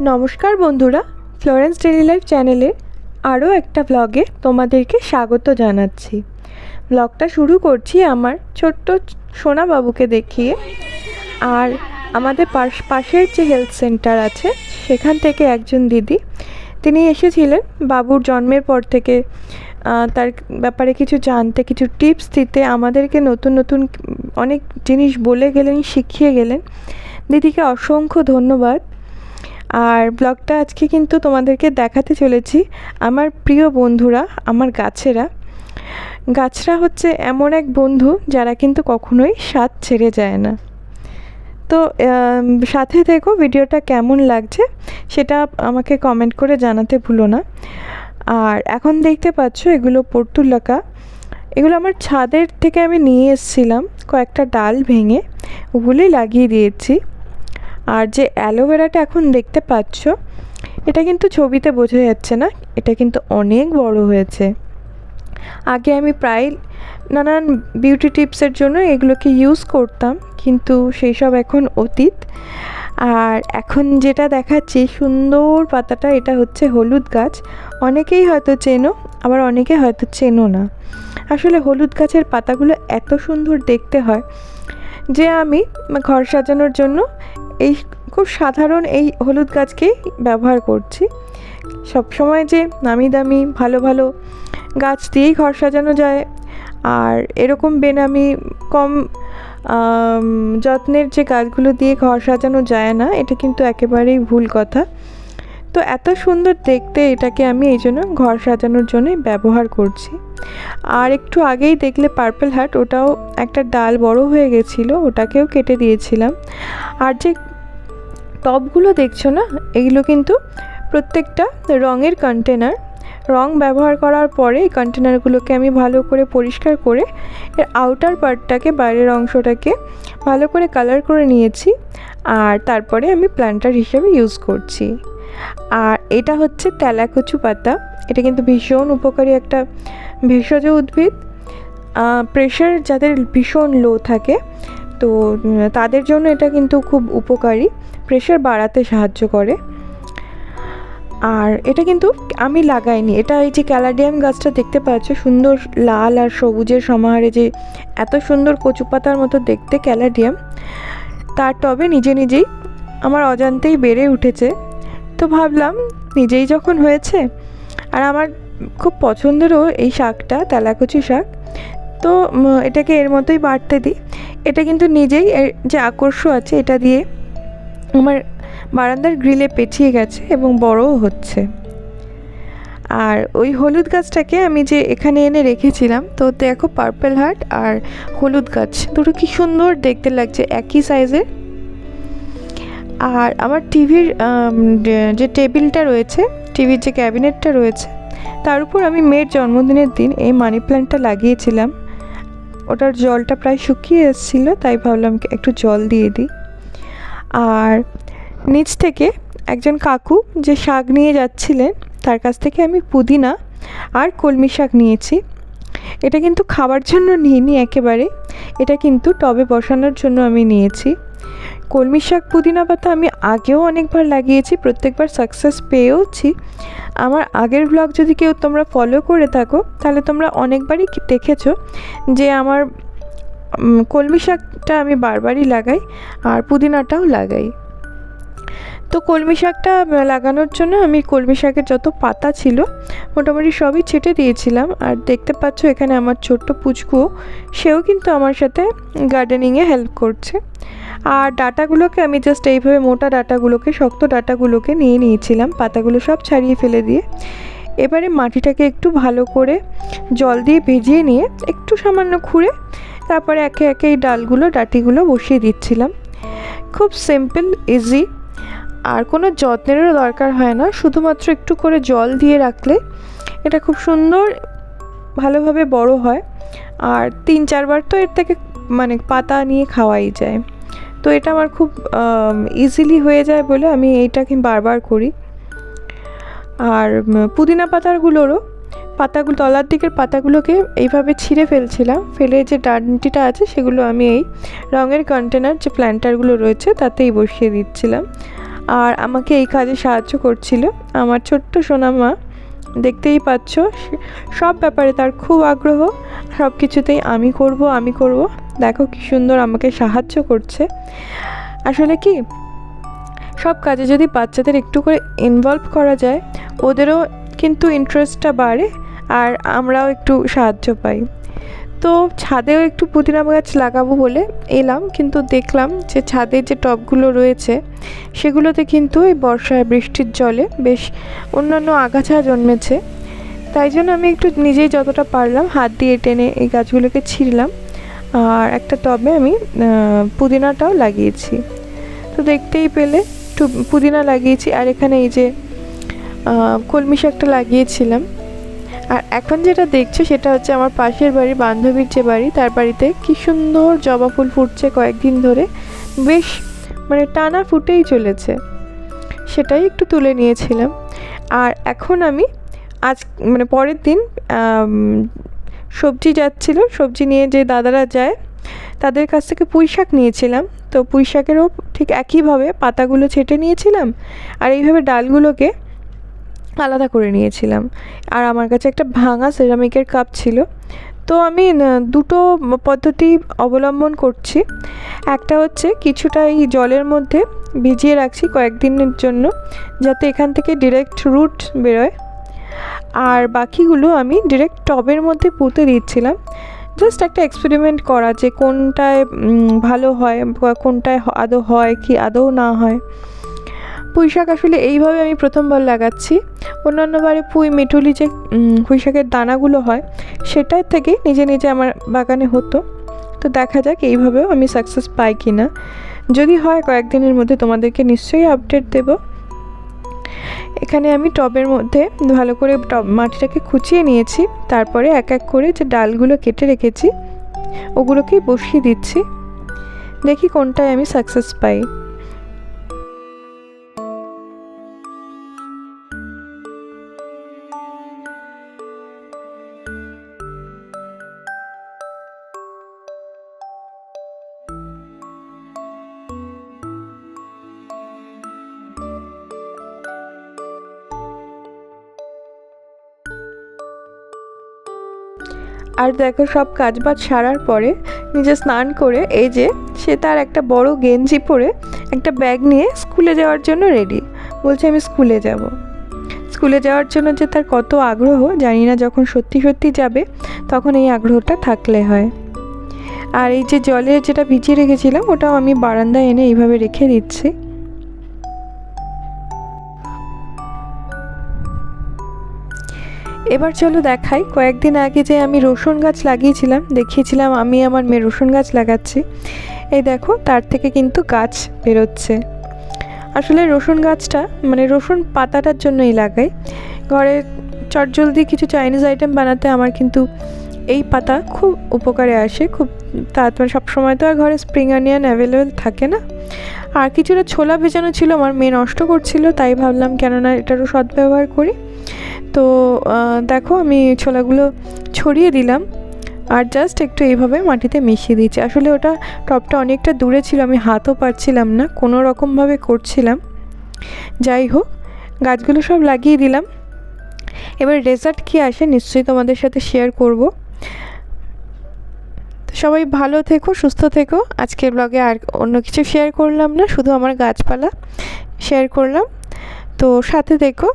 নমস্কার বন্ধুরা, Florence daily life চ্যানেলের আরও একটা ব্লগে তোমাদেরকে স্বাগত জানাচ্ছি। ব্লগটা শুরু করছি আমার ছোট্ট সোনা বাবুকে দেখিয়ে। আর আমাদের পাশের যে হেলথ সেন্টার আছে সেখান থেকে একজন দিদি, তিনি এসেছিলেন বাবুর জন্মের পর থেকে তার ব্যাপারে কিছু জানতে, কিছু টিপস দিতে, আমাদেরকে নতুন নতুন অনেক জিনিস বলে গেলেন, শিখিয়ে গেলেন। দিদিকে অসংখ্য ধন্যবাদ। আর ব্লগটা আজকে কিন্তু তোমাদেরকে দেখাতে চলেছি আমার প্রিয় বন্ধুরা, আমার গাছরা হচ্ছে এমন এক বন্ধু যারা কিন্তু কখনোই সাথ ছেড়ে যায় না। তো সাথে থেকো, ভিডিওটা কেমন লাগছে সেটা আমাকে কমেন্ট করে জানাতে ভুলো না। আর এখন দেখতে পাচ্ছ এগুলো পর্তুলাকা, এগুলো আমার ছাদের থেকে আমি নিয়ে এসেছিলাম, কয়েকটা ডাল ভেঙে ওগুলোই লাগিয়ে দিয়েছি। আর যে অ্যালোভেরাটা এখন দেখতে পাচ্ছ, এটা কিন্তু ছবিতে বোঝা যাচ্ছে না, এটা কিন্তু অনেক বড় হয়েছে। আগে আমি প্রায় নানান বিউটি টিপসের জন্য এগুলোকে ইউজ করতাম, কিন্তু সেই সব এখন অতীত। আর এখন যেটা দেখাচ্ছি সুন্দর পাতাটা, এটা হচ্ছে হলুদ গাছ। অনেকেই হয়তো চেনো, আবার অনেকে হয়তো চেনো না। আসলে হলুদ গাছের পাতাগুলো এত সুন্দর দেখতে হয় যে আমি ঘর সাজানোর জন্য এই খুব সাধারণ এই হলুদ গাছকেই ব্যবহার করছি। সবসময় যে নামি দামি ভালো ভালো গাছ দিয়েই ঘর সাজানো যায়, আর এরকম বেনামি কম যত্নের যে গাছগুলো দিয়ে ঘর সাজানো যায় না, এটা কিন্তু একেবারেই ভুল কথা। তো এত সুন্দর দেখতে এটাকে আমি এই জন্য ঘর সাজানোর জন্যই ব্যবহার করছি। আর একটু আগেই দেখলে পার্পল হার্ট, ওটাও একটা ডাল বড় হয়ে গেছিলো, ওটাকেও কেটে দিয়েছিলাম। আর যে টবগুলো দেখছো না, এগুলো কিন্তু প্রত্যেকটা রঙের কন্টেনার। রং ব্যবহার করার পরে এই কন্টেনারগুলোকে আমি ভালো করে পরিষ্কার করে এর আউটার পার্টটাকে, বাইরের অংশটাকে ভালো করে কালার করে নিয়েছি। আর তারপরে আমি প্ল্যান্টার হিসেবে ইউজ করছি। আর এটা হচ্ছে তেলাকুচু পাতা, এটা কিন্তু ভীষণ উপকারী একটা ভেষজ উদ্ভিদ। প্রেশার যাদের ভীষণ লো থাকে, তো তাদের জন্য এটা কিন্তু খুব উপকারী, প্রেশার বাড়াতে সাহায্য করে। আর এটা কিন্তু আমি লাগাইনি, এটা এই যে ক্যালাডিয়াম গাছটা দেখতে পাচ্ছ, সুন্দর লাল আর সবুজের সমাহারে যে এত সুন্দর কচু পাতার মতো দেখতে ক্যালাডিয়াম, তার টবে নিজে নিজেই আমার অজান্তেই বেড়ে উঠেছে। তো ভাবলাম নিজেই যখন হয়েছে, আর আমার খুব পছন্দেরও এই শাকটা, তেলাকুচি শাক, তো এটাকে এর মতোই বাড়তে দিই। এটা কিন্তু নিজেই এর যে আকর্ষণ আছে এটা দিয়ে আমার বারান্দার গ্রিলে পেঁচিয়ে গেছে এবং বড়ও হচ্ছে। আর ওই হলুদ গাছটাকে আমি যে এখানে এনে রেখেছিলাম, তো দেখো পার্পল হার্ট আর হলুদ গাছ দুটো কি সুন্দর দেখতে লাগছে, একই সাইজের। আর আমার টিভির যে টেবিলটা রয়েছে, টিভির যে ক্যাবিনেটটা রয়েছে, তার উপর আমি মেয়ের জন্মদিনের দিন এই মানি প্ল্যান্টটা লাগিয়েছিলাম। ওটার জলটা প্রায় শুকিয়ে এসেছিলো, তাই ভাবলাম একটু জল দিয়ে দিই। আর নিচ থেকে একজন কাকু যে শাক নিয়ে যাচ্ছিলেন, তার কাছ থেকে আমি পুদিনা আর কলমি শাক নিয়েছি। এটা কিন্তু খাবার জন্য নিইনি একেবারে, এটা কিন্তু টবে বসানোর জন্য আমি নিয়েছি। কলমি শাক, পুদিনা পাতা আমি আগেও অনেকবার লাগিয়েছি, প্রত্যেকবার সাকসেস পেয়েওছি। আমার আগের ব্লগ যদি কেউ তোমরা ফলো করে থাকো, তাহলে তোমরা অনেকবারই দেখেছো যে আমার কলমি শাকটা আমি বারবারই লাগাই আর পুদিনাটাও লাগাই। তো কলমি শাকটা লাগানোর জন্য আমি কলমি শাকের যত পাতা ছিল মোটামুটি সবই ছেটে দিয়েছিলাম। আর দেখতে পাচ্ছ এখানে আমার ছোট্ট পুচকু, সেও কিন্তু আমার সাথে গার্ডেনিংয়ে হেল্প করছে। আর ডাটাগুলোকে আমি জাস্ট এইভাবে মোটা ডাটাগুলোকে, শক্ত ডাটাগুলোকে নিয়ে নিয়েছিলাম, পাতাগুলো সব ছাড়িয়ে ফেলে দিয়ে। এবারে মাটিটাকে একটু ভালো করে জল দিয়ে ভিজিয়ে নিয়ে একটু সামান্য খুঁড়ে তারপরে একে একে এই ডালগুলো, ডাটিগুলো বসিয়ে দিচ্ছিলাম। খুব সিম্পল, ইজি, আর কোনো যত্নেরও দরকার হয় না, শুধুমাত্র একটু করে জল দিয়ে রাখলে এটা খুব সুন্দর ভালোভাবে বড় হয়। আর 3-4 বার তো এর থেকে পাতা নিয়ে খাওয়াই যায়। তো এটা আমার খুব ইজিলি হয়ে যায় বলে আমি এইটাকে বারবার করি। আর পুদিনা পাতাগুলোরও পাতাগুলো, তলার দিকের পাতাগুলোকে এইভাবে ছিঁড়ে ফেলছিলাম, ফেলে যে ডান্টিটা আছে সেগুলো আমি এই রঙের কন্টেনার যে প্ল্যান্টারগুলো রয়েছে তাতেই বসিয়ে দিচ্ছিলাম। আর আমাকে এই কাজে সাহায্য করছিল আমার ছোট্ট সোনামা। দেখতেই পাচ্ছ সব ব্যাপারে তার খুব আগ্রহ, সব কিছুতেই আমি করব। দেখো কি সুন্দর আমাকে সাহায্য করছে। আসলে কি, সব কাজে যদি বাচ্চাদের একটু করে ইনভলভ করা যায়, ওদেরও কিন্তু ইন্টারেস্টটা বাড়ে আর আমরাও একটু সাহায্য পাই। তো ছাদেও একটু পুদিনা গাছ লাগাবো বলে এলাম, কিন্তু দেখলাম যে ছাদের যে টবগুলো রয়েছে সেগুলোতে কিন্তু এই বর্ষায় বৃষ্টির জলে বেশ অন্যান্য আগাছা জন্মেছে। তাই জন্য আমি একটু নিজেই যতটা পারলাম হাত দিয়ে টেনে এই গাছগুলোকে ছিঁড়লাম, আর একটা টবে আমি পুদিনাটাও লাগিয়েছি। তো দেখতেই পেলে একটু পুদিনা লাগিয়েছি, আর এখানে এই যে কলমি শাকটা লাগিয়েছিলাম। আর এখন যেটা দেখছো সেটা হচ্ছে আমার পাশের বাড়ির বান্ধবীর যে বাড়ি, তার বাড়িতে কি সুন্দর জবা ফুল ফুটছে কয়েকদিন ধরে, বেশ মানে টানা ফুটেই চলেছে, সেটাই একটু তুলে নিয়েছিলাম। আর এখন আমি আজ মানে পরের দিন সবজি যাচ্ছিল, সবজি নিয়ে যে দাদারা যায় তাদের কাছ থেকে পুঁই শাক নিয়েছিলাম। তো পুঁই শাকেরও ঠিক একইভাবে পাতাগুলো ছেটে নিয়েছিলাম, আর এইভাবে ডালগুলোকে আলাদা করে নিয়েছিলাম। আর আমার কাছে একটা ভাঙা সেরামিকের কাপ ছিল। তো আমি দুটো পদ্ধতি অবলম্বন করছি। একটা হচ্ছে কিছুটা এই জলের মধ্যে ভিজিয়ে রাখছি কয়েকদিনের জন্য, যাতে এখান থেকে ডিরেক্ট রুট বেরোয়, আর বাকিগুলো আমি ডিরেক্ট টবের মধ্যে পুঁতে দিচ্ছিলাম। জাস্ট একটা এক্সপেরিমেন্ট করা যে কোনটায় ভালো হয়, কোনটায় আদৌ হয় কি আদৌ না হয়। পুঁই শাক আসলে এইভাবে আমি প্রথমবার লাগাচ্ছি। অন্যান্য বারে মিঠুলি যে পুঁই শাকের দানাগুলো হয় সেটার থেকে নিজে নিজে আমার বাগানে হতো। তো দেখা যাক এইভাবেও আমি সাকসেস পাই কি না। যদি হয় কয়েকদিনের মধ্যে তোমাদেরকে নিশ্চয়ই আপডেট দেব। এখানে আমি টবের মধ্যে ভালো করে মাটিটাকে খুঁচিয়ে নিয়েছি, তারপরে এক এক করে যে ডালগুলো কেটে রেখেছি ওগুলোকেই বসিয়ে দিচ্ছি, দেখি কোনটায় আমি সাকসেস পাই। আর দেখো সব কাজবাজ সারার পরে নিজে স্নান করে এই যে সে তার একটা বড় গেঞ্জি পরে একটা ব্যাগ নিয়ে স্কুলে যাওয়ার জন্য রেডি, বলছে আমি স্কুলে যাব। স্কুলে যাওয়ার জন্য যে তার কত আগ্রহ জানি না, যখন সত্যি সত্যি যাবে তখন এই আগ্রহটা থাকলে হয়। আর এই যে জলে যেটা ভিজিয়ে রেখেছিলাম ওটাও আমি বারান্দায় এনে এইভাবে রেখে দিচ্ছি। এবার চলো দেখাই কয়েকদিন আগে যে আমি রসুন গাছ লাগিয়েছিলাম, দেখিয়েছিলাম আমি আমার মেয়ে রসুন গাছ লাগাচ্ছি। এই দেখো তার থেকে কিন্তু গাছ বেরোচ্ছে। আসলে রসুন গাছটা মানে রসুন পাতাটার জন্যই লাগাই। ঘরে চটজলদি কিছু চাইনিজ আইটেম বানাতে আমার কিন্তু এই পাতা খুব উপকারে আসে, খুব তাড়াতাড়ি। সবসময় তো আর ঘরে স্প্রিং অনিয়ন অ্যাভেলেবেল থাকে না। আর কিছুটা ছোলা ভেজানো ছিল, আমার মেয়ে নষ্ট করছিল, তাই ভাবলাম কেননা এটারও সদ্ব্যবহার করি। তো দেখো আমি ছোলাগুলো ছড়িয়ে দিলাম, আর জাস্ট একটু এইভাবে মাটিতে মিশিয়ে দিচ্ছি। আসলে ওটা টবটা অনেকটা দূরে ছিল, আমি হাতও পারছিলাম না, কোনো রকমভাবে করছিলাম। যাই হোক গাছগুলো সব লাগিয়ে দিলাম। এবার রেজাল্ট কী আসে নিশ্চয়ই তোমাদের সাথে শেয়ার করব। তো সবাই ভালো থেকো, সুস্থ থেকো। আজকের ব্লগে আর অন্য কিছু শেয়ার করলাম না, শুধু আমার গাছপালা শেয়ার করলাম। তো সাথে থেকো।